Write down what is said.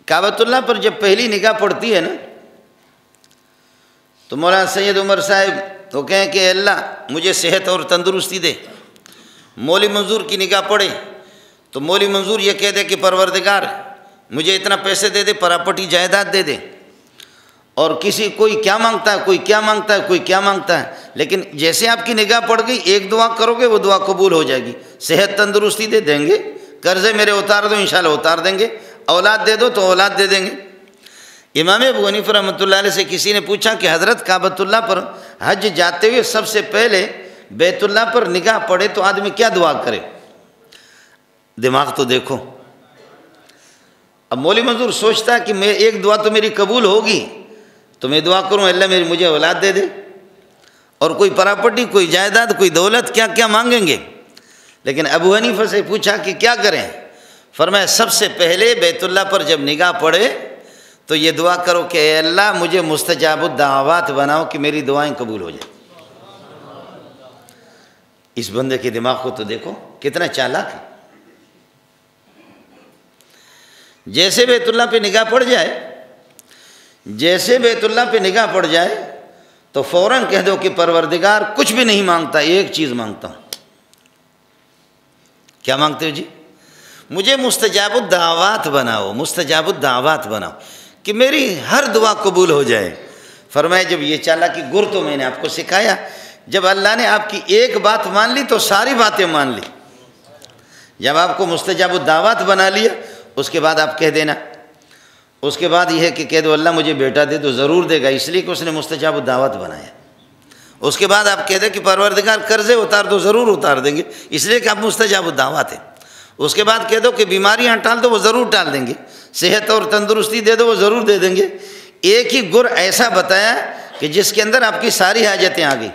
کعبۃ اللہ پر جب پہلی نگاہ پڑتی ہے نا تو مولانا سید عمر صاحب تو کہیں کہ اللہ مجھے صحت اور تندرستی دے. مولی منظور کی نگاہ پڑے تو مولی منظور یہ کہہ دے کہ پروردگار مجھے اتنا پیسے دے دے، پراپرٹی جائیداد دے دے. اور کسی کوئی کیا مانگتا ہے، کوئی کیا مانگتا ہے، کوئی کیا مانگتا ہے، لیکن جیسے آپ کی نگاہ پڑ گئی ایک دعا کرو گے وہ دعا قبول ہو جائے گی. صحت تندرستی دے دیں گے، قرضے میرے اتار دو انشاءاللہ اتار دیں گے، اولاد دے دو تو اولاد دے دیں گے. امام ابو حنیفہ رحمۃ اللہ علیہ سے کسی نے پوچھا کہ حضرت کعبۃ اللہ پر حج جاتے ہوئے سب سے پہلے بیت اللہ پر نگاہ پڑے تو آدمی کیا دعا کرے؟ دماغ تو دیکھو. اب مولی منظور سوچتا ہے کہ میں ایک دعا تو میری قبول ہوگی تو میں دعا کروں اللہ مجھے اولاد دے دے، اور کوئی پراپرٹی، کوئی جائیداد، کوئی دولت کیا کیا مانگیں گے. لیکن ابو حنیفہ سے پوچھا کہ کیا کریں؟ فرمایا سب سے پہلے بیت اللہ پر جب نگاہ پڑے تو یہ دعا کرو کہ اے اللہ مجھے مستجاب الدعوات بناؤ کہ میری دعائیں قبول ہو جائیں. اس بندے کے دماغ کو تو دیکھو کتنا چالاک ہے. جیسے بیت اللہ پہ نگاہ پڑ جائے، جیسے بیت اللہ پہ نگاہ پڑ جائے تو فوراً کہہ دو کہ پروردگار کچھ بھی نہیں مانگتا، ایک چیز مانگتا ہوں. کیا مانگتے ہو جی؟ مجھے مستجاب الدعوات بناؤ، مستجاب الدعوات بناؤ کہ میری ہر دعا قبول ہو جائے. فرمایا جب یہ چالاکی گر تو میں نے آپ کو سکھایا، جب اللہ نے آپ کی ایک بات مان لی تو ساری باتیں مان لی. جب آپ کو مستجاب الدعوات بنا لیا اس کے بعد آپ کہہ دینا، اس کے بعد یہ ہے کہ کہہ دو اللہ مجھے بیٹا دے تو ضرور دے گا، اس لیے کہ اس نے مستجاب الدعوات بنایا. اس کے بعد آپ کہہ دیں کہ پروردگار قرضے اتار دو، ضرور اتار دیں گے، اس لیے کہ آپ مستجاب الدعوات ہیں. اس کے بعد کہہ دو کہ بیماریاں ٹال دو، وہ ضرور ٹال دیں گے. صحت اور تندرستی دے دو، وہ ضرور دے دیں گے. ایک ہی گر ایسا بتایا کہ جس کے اندر آپ کی ساری حاجتیں آ گئی.